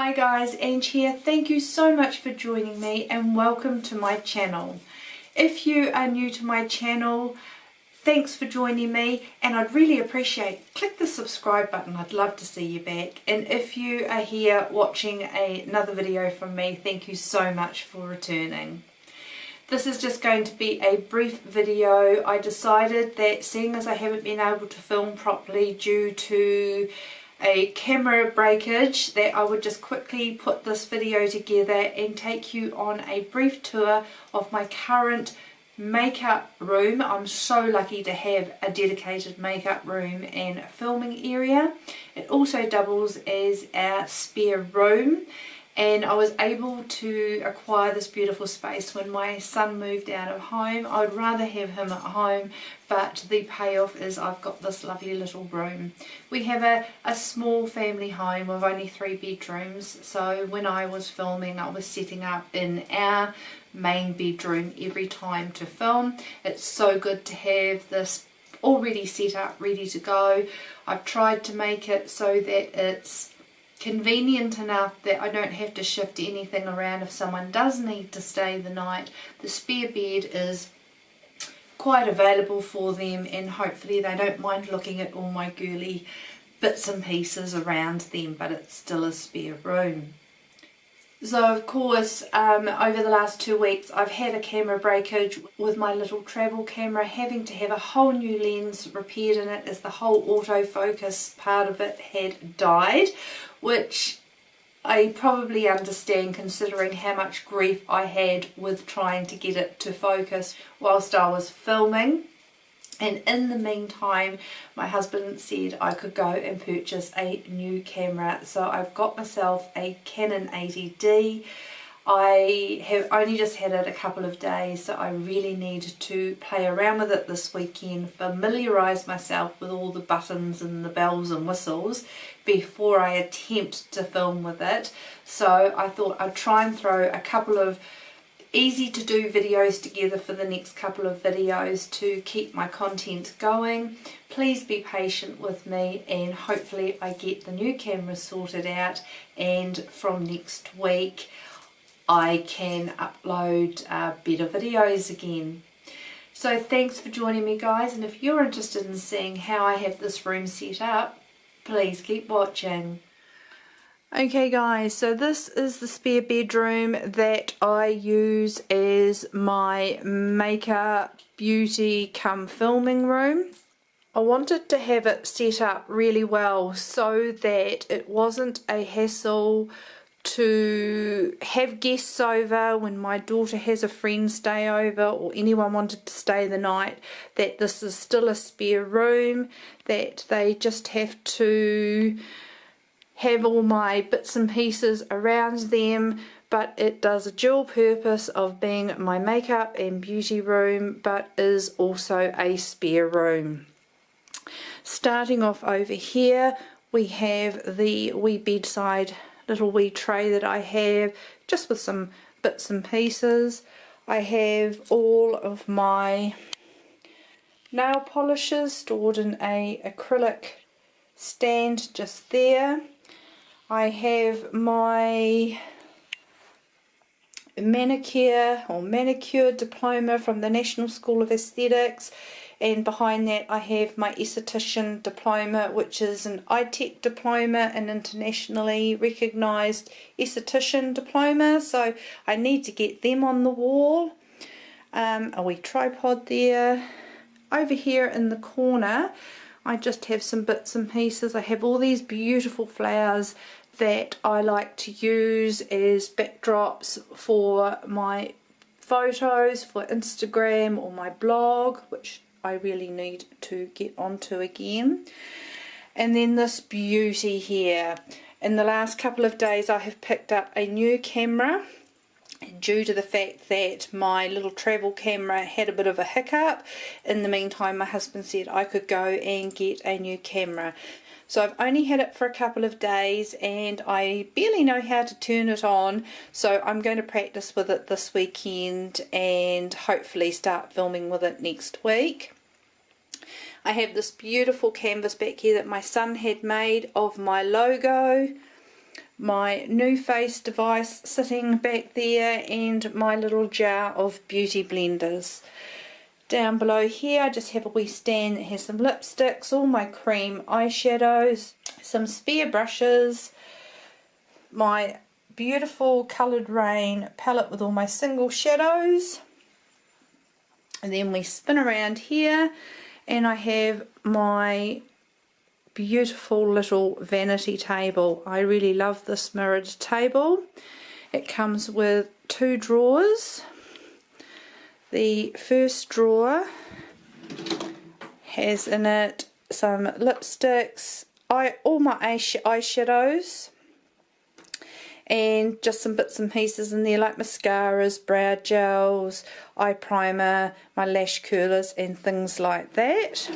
Hi guys, Ange here. Thank you so much for joining me and welcome to my channel. If you are new to my channel, thanks for joining me, and I'd really appreciate, click the subscribe button. I'd love to see you back. And if you are here watching another video from me, thank you so much for returning. This is just going to be a brief video. I decided that seeing as I haven't been able to film properly due to a camera breakage, that I would just quickly put this video together and take you on a brief tour of my current makeup room. I'm so lucky to have a dedicated makeup room and filming area. It also doubles as our spare room, and I was able to acquire this beautiful space when my son moved out of home. I'd rather have him at home, but the payoff is I've got this lovely little room. We have a small family home with only 3 bedrooms, so when I was filming I was setting up in our main bedroom every time to film. It's so good to have this already set up, ready to go. I've tried to make it so that it's convenient enough that I don't have to shift anything around if someone does need to stay the night. The spare bed is quite available for them, and hopefully they don't mind looking at all my girly bits and pieces around them, but it's still a spare room. So of course over the last 2 weeks I've had a camera breakage with my little travel camera, having to have a whole new lens repaired in it as the whole autofocus part of it had died, which I probably understand considering how much grief I had with trying to get it to focus whilst I was filming. And in the meantime, my husband said I could go and purchase a new camera. So I've got myself a Canon 80D. I have only just had it a couple of days, so I really need to play around with it this weekend, familiarise myself with all the buttons and the bells and whistles before I attempt to film with it. So I thought I'd try and throw a couple of easy to do videos together for the next couple of videos to keep my content going. Please be patient with me, and hopefully I get the new camera sorted out, and from next week I can upload better videos again. So thanks for joining me guys, and if you're interested in seeing how I have this room set up, please keep watching. Okay guys, so this is the spare bedroom that I use as my makeup, beauty come filming room. I wanted to have it set up really well so that it wasn't a hassle to have guests over when my daughter has a friend stay over or anyone wanted to stay the night, that this is still a spare room, that they just have to have all my bits and pieces around them, but it does a dual purpose of being my makeup and beauty room, but is also a spare room. Starting off over here, we have the wee bedside little wee tray that I have, just with some bits and pieces. I have all of my nail polishes stored in a acrylic stand just there. I have my manicure diploma from the National School of Aesthetics, and behind that I have my esthetician diploma, which is an ITEC diploma, an internationally recognised esthetician diploma, so I need to get them on the wall. A wee tripod there. Over here in the corner I just have some bits and pieces. I have all these beautiful flowers that I like to use as backdrops for my photos for Instagram or my blog, which I really need to get onto again. And then this beauty here. In the last couple of days I have picked up a new camera due to the fact that my little travel camera had a bit of a hiccup. In the meantime, my husband said I could go and get a new camera. So I've only had it for a couple of days and I barely know how to turn it on, so I'm going to practice with it this weekend and hopefully start filming with it next week. I have this beautiful canvas back here that my son had made of my logo. my new face device sitting back there, and my little jar of beauty blenders. Down below here I just have a wee stand that has some lipsticks, all my cream eyeshadows, some spare brushes, my beautiful Coloured Rain palette with all my single shadows, and then we spin around here and I have my beautiful little vanity table. I really love this mirrored table. It comes with 2 drawers. The first drawer has in it some lipsticks, all my eyeshadows, and just some bits and pieces in there like mascaras, brow gels, eye primer, my lash curlers and things like that.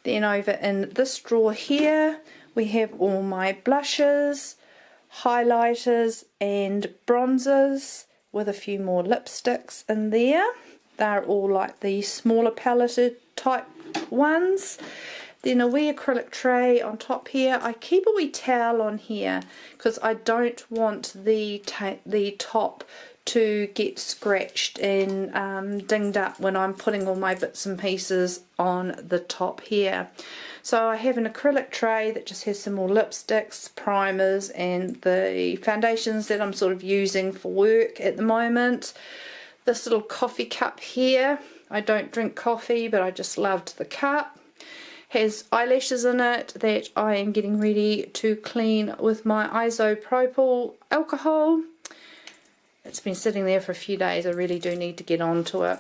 Then over in this drawer here we have all my blushes, highlighters and bronzers, with a few more lipsticks in there. They're all like the smaller paletted type ones. Then a wee acrylic tray on top here. I keep a wee towel on here because I don't want the top to get scratched and dinged up when I'm putting all my bits and pieces on the top here. So I have an acrylic tray that just has some more lipsticks, primers and the foundations that I'm sort of using for work at the moment. This little coffee cup here, I don't drink coffee but I just loved the cup. Has eyelashes in it that I am getting ready to clean with my isopropyl alcohol. It's been sitting there for a few days, I really do need to get onto it.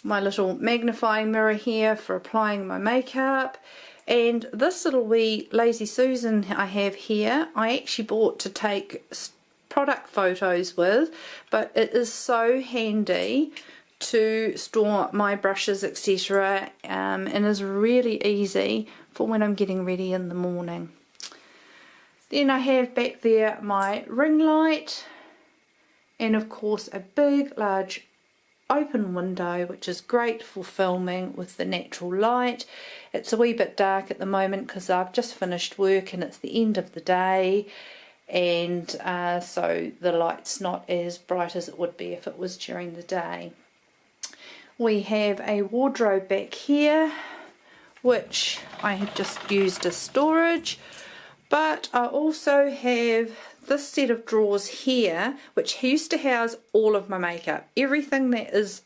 My little magnifying mirror here for applying my makeup. And this little wee Lazy Susan I have here, I actually bought to take product photos with, but it is so handy to store my brushes, etc., and is really easy for when I'm getting ready in the morning. Then I have back there my ring light, and of course a big large open window which is great for filming with the natural light. It's a wee bit dark at the moment because I've just finished work and it's the end of the day, and so the light's not as bright as it would be if it was during the day. We have a wardrobe back here which I have just used as storage, but I also have this set of drawers here which used to house all of my makeup. Everything that is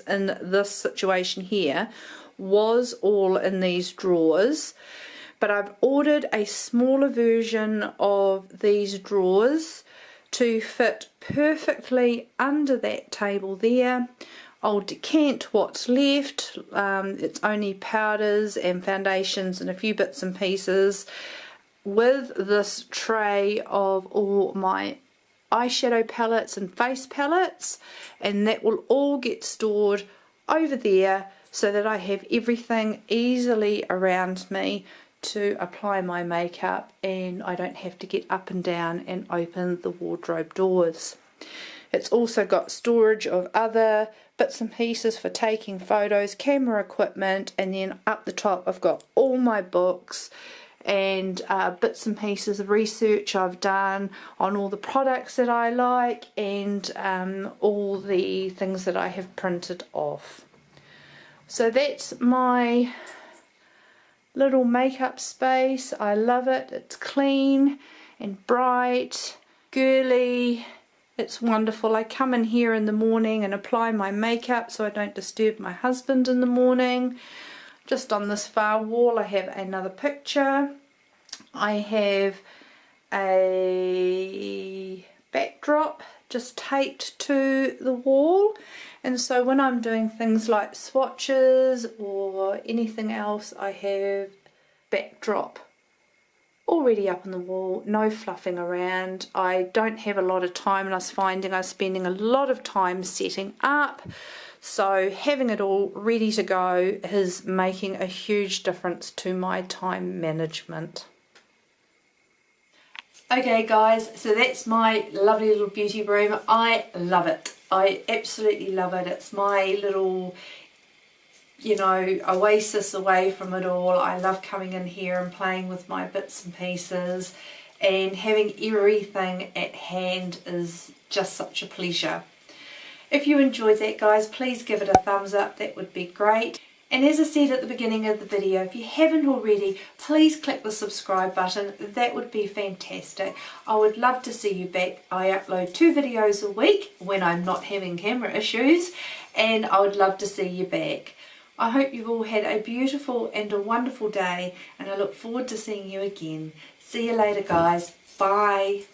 in this situation here was all in these drawers, but I've ordered a smaller version of these drawers to fit perfectly under that table there. I'll decant what's left. It's only powders and foundations and a few bits and pieces, with this tray of all my eyeshadow palettes and face palettes, and that will all get stored over there so that I have everything easily around me to apply my makeup and I don't have to get up and down and open the wardrobe doors. It's also got storage of other bits and pieces for taking photos, camera equipment, and then up the top I've got all my books and bits and pieces of research I've done on all the products that I like, and all the things that I have printed off. So that's my little makeup space. I love it. It's clean and bright, girly. It's wonderful. I come in here in the morning and apply my makeup so I don't disturb my husband in the morning. Just on this far wall I have another picture. I have a backdrop just taped to the wall, and so when I'm doing things like swatches or anything else I have backdrop already up on the wall, no fluffing around. I don't have a lot of time and I was finding I was spending a lot of time setting up. So having it all ready to go is making a huge difference to my time management. Okay guys, so that's my lovely little beauty room. I love it. I absolutely love it. It's my little, you know, oasis away from it all. I love coming in here and playing with my bits and pieces and having everything at hand is just such a pleasure. If you enjoyed that, guys, please give it a thumbs up, that would be great. And as I said at the beginning of the video, if you haven't already, please click the subscribe button, that would be fantastic. I would love to see you back. I upload 2 videos a week when I'm not having camera issues, and I would love to see you back. I hope you've all had a beautiful and a wonderful day, and I look forward to seeing you again. See you later, guys. Bye.